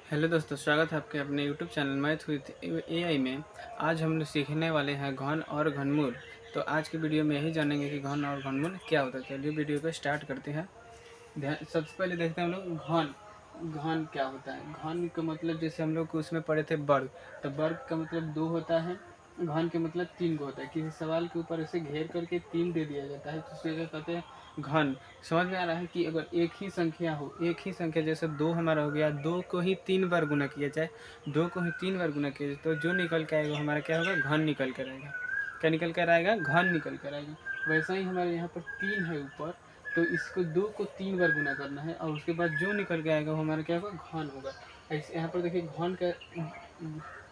Hello दोस्तों, स्वागत है आपके अपने YouTube channel math with AI में। आज हम लोग सीखने वाले हैं घन और घनमूल। तो आज की वीडियो में यही जानेंगे कि घन और घनमूल क्या होता है। चलिए वीडियो को स्टार्ट करते हैं। सबसे पहले देखते हैं हम लोग घन। घन क्या होता है? घन का मतलब जैसे हम लोग उसमें पढ़े थे वर्ग, तो वर्ग का मतलब 2 होता है, घन के मतलब 3 को होता है। किसी सवाल के ऊपर ऐसे घेर करके 3 दे दिया जाता है तो उसे क्या कहते हैं? घन। समझ में आ रहा है कि अगर एक ही संख्या हो, एक ही संख्या जैसे 2 हमारा हो गया, 2 को ही 3 बार गुना किया जाए, 2 को ही 3 बार गुना किया जाए तो जो निकल के आएगा हमारा क्या होगा? घन निकल कर आएगा। क्या निकल कर आएगा? घन निकल कर आएगा। वैसा ही हमारे यहाँ पर 3 है ऊपर, तो इसको 2 को 3 बार गुना करना है और उसके बाद जो निकल के आएगा वो हमारा क्या होगा? घन होगा। ऐसे यहाँ पर देखिए घन का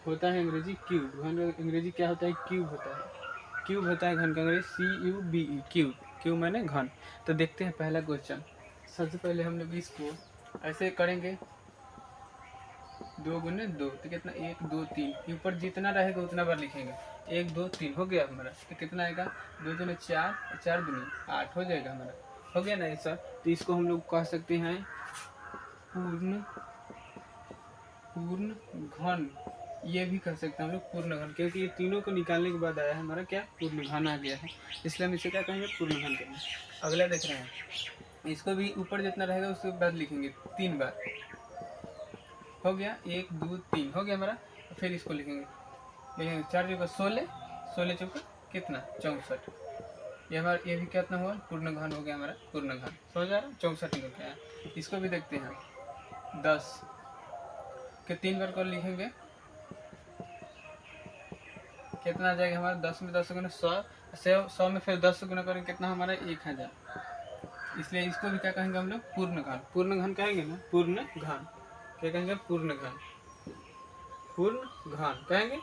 होता है अंग्रेजी क्यूब। घन का अंग्रेजी क्या होता है? क्यूब होता है। क्यूब होता है घन का अंग्रेजी CUBE, क्यूब। क्यूब माने घन। तो देखते हैं पहला क्वेश्चन। सबसे पहले हम लोग इसको ऐसे करेंगे, 2 गुने 2 तो कितना? 1 2 3। ऊपर जितना रहेगा उतना बार लिखेंगे। 1 2 3 हो गया हमारा। तो कितना आएगा? 2 दूनी 4, 4 दूनी 8 हो जाएगा हमारा। हो गया ना ये सब? तो इसको हम लोग कह सकते हैं पूर्ण पूर्ण घन। ये भी कह सकते हैं हम लोग पूर्ण घन, क्योंकि ये तीनों को निकालने के बाद आया है हमारा क्या? पूर्ण घन आ गया है। इसलिए हम इसे क्या कहेंगे? पूर्ण घन कहेंगे। अगला देख रहे हैं, इसको भी ऊपर जितना रहेगा उसके बाद लिखेंगे 3 बार। हो गया 1 2 3 हो गया हमारा। फिर इसको लिखेंगे 4 चौका 16, 16 चौका कितना? 64। ये हमारा ये भी कितना हुआ? पूर्ण घन हो गया हमारा। पूर्ण घन समझ आ रहा है? 64 निकल के आया। इसको भी देखते हैं, 10 के 3 बार को लिखेंगे, कितना आ जाएगा हमारा? 10 में 10 गुना 100, 100 में फिर 10 गुना करेंगे कितना हमारा? 1000। इसलिए इसको भी क्या कहेंगे हम लोग? पूर्ण घन। पूर्ण घन कहेंगे ना? पूर्ण घन क्या कहेंगे? पूर्ण घन। पूर्ण घन कहेंगे।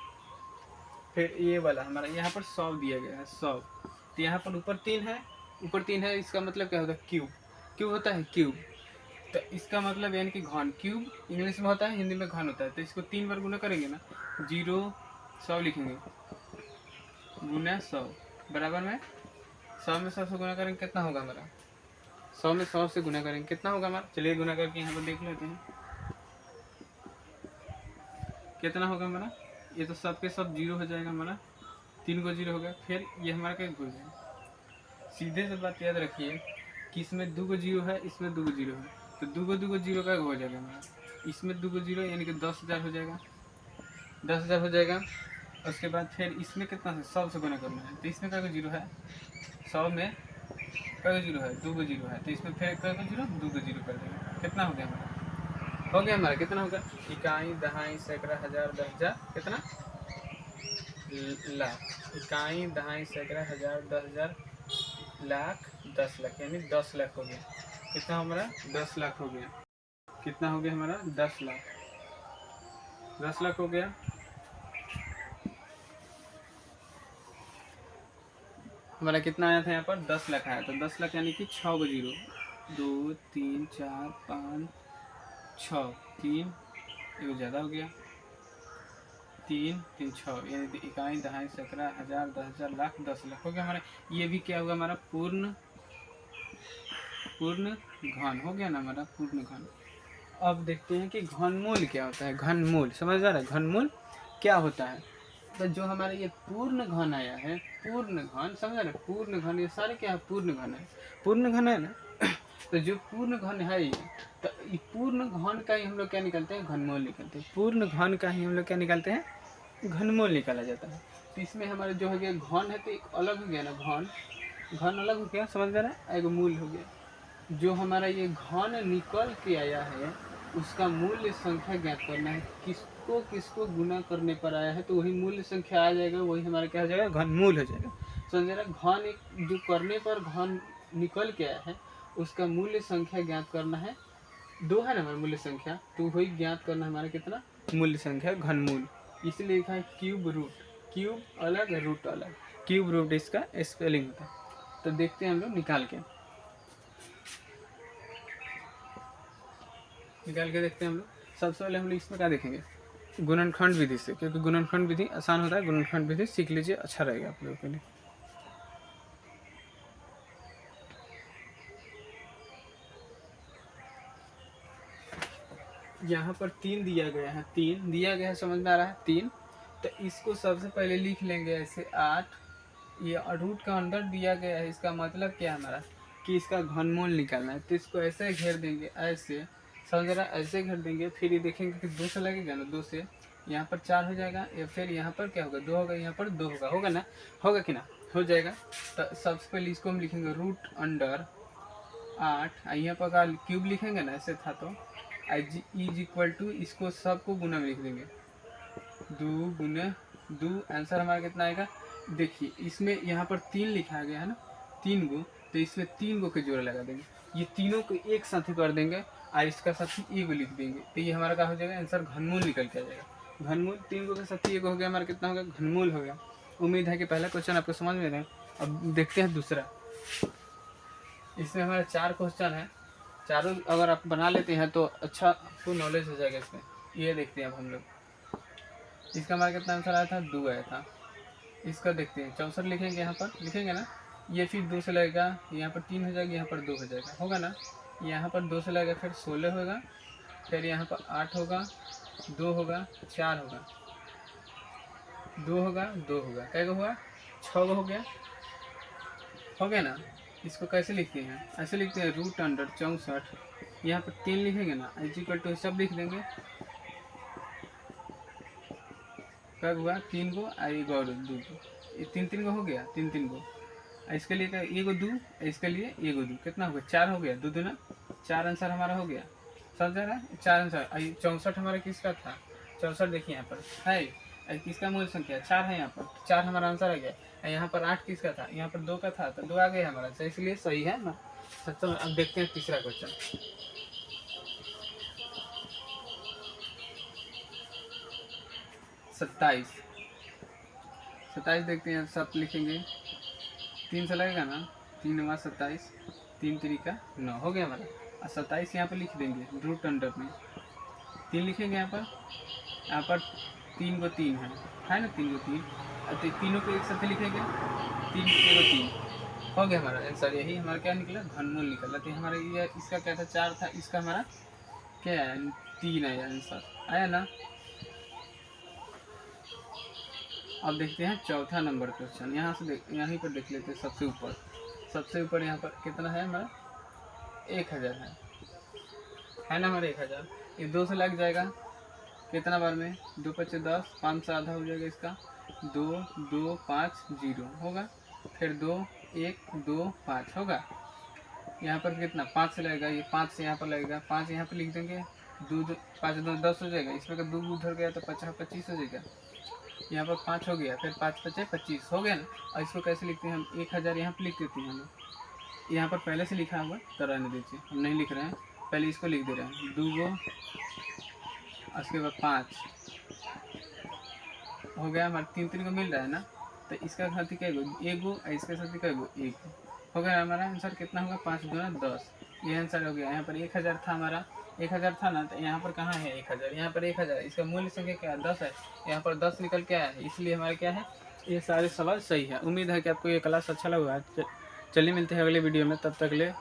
फिर ये वाला हमारा यहाँ पर 100 दिया गया है, 100। तो यहाँ पर ऊपर 3 है, ऊपर 3 है, इसका मतलब क्या होता है? क्यूब। क्यूब होता है क्यूब। तो इसका मतलब यानी कि घन। क्यूब इंग्लिश में होता है, हिंदी में घन होता है। तो इसको 3 बार गुना करेंगे ना, 0 100 लिखेंगे, गुना 100 बराबर में 100 में 100 से गुना करेंगे कितना होगा हमारा? 100 में 100 से गुना करेंगे कितना होगा हमारा? चलिए गुना करके यहाँ पर देख लेते हैं कितना होगा हमारा। ये तो सब के सब 0 हो जाएगा हमारा, 3 को 0 हो गया। फिर ये हमारा क्या हो जाएगा? सीधे से बात याद रखिए कि इसमें 2 को 0 है, इसमें 2 को 0 है, तो 2 को 0 का हो जाएगा हमारा। इसमें 2 को 0 यानी कि 10,000 हो जाएगा, 10,000 हो जाएगा। उसके बाद फिर इसमें कितना है? 100 से गुना करना है, तो इसमें क्या 0 है? 100 में क्या 0 है? 2 को 0 है, तो इसमें फिर क्या 0? 2 को 0 कर देंगे। कितना हो गया हमारा? हो गया हमारा कितना होगा? इकाई दहाई सैकड़ा हजार 10,000 कितना? लाख। इकाई दहाई सैकड़ा हजार 10,000 लाख 10 लाख, यानी 10 लाख हो गया। कितना हमारा? 10 लाख हो गया। कितना हो गया हमारा? 10 लाख। 10 लाख हो गया। हमारा कितना आया था यहाँ पर? 10 लाख आया। तो 10 लाख यानी कि 6 को 0, 2 3 4 5 6, 3 ये ज़्यादा हो गया, 3 3 6 यानी इकाई दहाई सैकड़ा हजार 10,000 लाख 10 लाख हो गया हमारा। ये भी क्या होगा हमारा? पूर्ण घन हो गया ना हमारा, पूर्ण घन। अब देखते हैं कि घनमूल क्या होता है। घनमूल समझ आ रहा है? घनमूल क्या होता है? तो जो हमारे ये पूर्ण घन आया है, पूर्ण घन समझ आ रहा है? पूर्ण घन ये सारे क्या है? पूर्ण घन है। पूर्ण घन है ना? तो जो पूर्ण घन है ये, तो ये पूर्ण घन का ही हम लोग क्या निकालते हैं? घनमूल निकालते हैं। पूर्ण घन का ही हम लोग क्या निकालते हैं? घनमूल निकाला जाता है। तो इसमें हमारे जो हो गया घन है, तो एक अलग हो गया ना, घन। घन अलग हो गया, समझ में आ रहा है? एक मूल हो गया। जो हमारा ये घन निकल के आया है उसका मूल्य संख्या ज्ञात करना है। किसको किसको गुना करने पर आया है तो वही मूल्य संख्या आ जाएगा, वही हमारा क्या हो जाएगा? घनमूल हो जाएगा। समझ रहा? घन एक जो करने पर घन निकल के आया है उसका मूल्य संख्या ज्ञात करना है। 2 है ना हमारा मूल्य संख्या, तो वही ज्ञात करना हमारा कितना? मूल्य संख्या घनमूल। इसलिए लिखा है क्यूब रूट। क्यूब अलग, रूट अलग। क्यूब रूट इसका स्पेलिंग होता है। तो देखते हैं हम लोग निकाल के देखते हैं हम लोग। सबसे पहले हम लोग इसमें क्या देखेंगे? गुणनखंड विधि से, क्योंकि गुणनखंड विधि आसान होता है। गुणनखंड विधि सीख लीजिए, अच्छा रहेगा आप लोगों के लिए। यहाँ पर 3 दिया गया है, 3 दिया गया है, समझ में आ रहा है 3। तो इसको सबसे पहले लिख लेंगे ऐसे 8, ये रूट का अंदर दिया गया है, इसका मतलब क्या है हमारा कि इसका घनमूल निकालना है। तो इसको ऐसे घेर देंगे, ऐसे समझ रहा, ऐसे घेर देंगे। फिर ये देखेंगे कि 2 से लगेगा ना, 2 से यहाँ पर 4 हो जाएगा, या फिर यहाँ पर क्या होगा 2 होगा, यहाँ पर 2 होगा, होगा ना, होगा कि ना, हो जाएगा। तो सबसे पहले इसको हम लिखेंगे रूट अंडर 8, यहाँ पर का क्यूब लिखेंगे ना, ऐसे था तो इज इक्वल टू, इसको सबको गुना में लिख देंगे, 2 गुने 2, आंसर हमारा कितना आएगा। देखिए इसमें यहाँ पर 3 लिखा गया है ना, 3 गो, तो इसमें 3 गो के जोड़े लगा देंगे, ये तीनों को एक साथ ही कर देंगे और इसका साथ ही एगो लिख देंगे। तो ये हमारा क्या हो जाएगा, आंसर घनमूल निकल के आ जाएगा। घनमूल 3 गो के साथ ही एगो हो गया, हमारा कितना हो गया, घनमूल हो गया। उम्मीद है कि पहला क्वेश्चन आपको समझ में आया। अब देखते हैं दूसरा। इसमें हमारे 4 क्वेश्चन है, चारों अगर आप बना लेते हैं तो अच्छा आपको नॉलेज हो जाएगा इसमें। ये देखते हैं अब हम लोग, इसका हमारा कितना आंसर आया था, 2 आया था। इसका देखते हैं 64 लिखेंगे, यहाँ पर लिखेंगे ना, ये फिर 2 से लगेगा, यहाँ पर 3 हो जाएगा, यहाँ पर 2 हो जाएगा, होगा ना, यहाँ पर 2 से लगेगा, फिर 16 होगा, फिर यहाँ पर 8 होगा, 2 होगा, 4 होगा, 2 होगा, 2 होगा, क्या हुआ, 6 हो गया ना। इसको कैसे लिखते हैं, ऐसे लिखते हैं रूट अंडर 64, यहाँ पर 3 लिखेंगे ना, इज इक्वल टू सब लिख देंगे, क्या हुआ 3 गो एगो और 2 गो, ये 3 गो हो गया, 3 गो। इसके लिए क्या, एगो 2, इसके लिए एगो 2, कितना हो गया, 4 हो गया, 2 दूना 4, आंसर हमारा हो गया। समझ रहा है, 4 आंसर। 64 हमारा किसका था, 64 देखिए यहाँ पर है, किसका मूल संख्या 4 है, यहाँ पर 4 हमारा आंसर आ गया। यहाँ पर 8 किसका था, यहाँ पर 2 का था, तो 2 आ गया हमारा, तो इसलिए सही है ना। तो अब देखते हैं तीसरा क्वेश्चन। 27 देखते हैं, सब लिखेंगे, 3 से लगेगा ना, 3 हमारा 27, 3 तरीका 9 हो गया हमारा। और 27 यहाँ पर लिख देंगे रूट अंडर में, 3 लिखेंगे यहाँ पर 3 गो 3 है ना, 3 गो 3, तो तीनों को एक साथ लिखेंगे, 3 एगो 3 हो गया हमारा आंसर। यही हमारा क्या निकला, घनमूल निकला। तो हमारा ये इसका क्या था, 4 था, इसका हमारा क्या है, 3 आया, आंसर आया ना। अब देखते हैं चौथा नंबर क्वेश्चन, यहाँ से यहीं पर देख लेते हैं, सबसे ऊपर यहाँ पर कितना है हमारा, 1000 है ना हमारा 1000। ये 2 से लग जाएगा, कितना बार में, 2 5 10, 5 से आधा हो जाएगा इसका, 2 2 5 0 होगा, फिर 2 1 2 5 होगा। यहाँ पर कितना 5 से लगेगा, ये 5 से यहाँ पर लगेगा, 5 यहाँ पर लिख देंगे, 2 5 2 10 हो जाएगा, इसमें का 2 उधर गया तो 50 25 हो जाएगा। यहाँ पर 5 हो गया, फिर 5 5 25 हो गया ना। और इसको कैसे लिखते हैं हम, 1000 यहाँ पर लिख देते हैं हम, यहाँ पर पहले से लिखा हुआ तो रहने दीजिए, हम नहीं लिख रहे हैं, पहले इसको लिख दे रहे हैं, 2 गो, उसके बाद 5 हो गया हमारा, 3 को मिल रहा है ना। तो इसका साथी क्या एगो, इसके साथी क्या एक हो गया। हमारा आंसर कितना होगा, 5 दूना 10, ये आंसर हो गया। यहाँ पर 1000 था हमारा, 1000 था ना, तो यहाँ पर कहाँ है 1000, यहाँ पर 1000, इसका मूल्य संख्या क्या है 10 है, यहाँ पर 10 निकल के आया है, इसलिए हमारा क्या है, ये सारे सवाल सही है। उम्मीद है कि आपको ये क्लास अच्छा लगा। चलिए मिलते हैं अगले वीडियो में, तब तक ले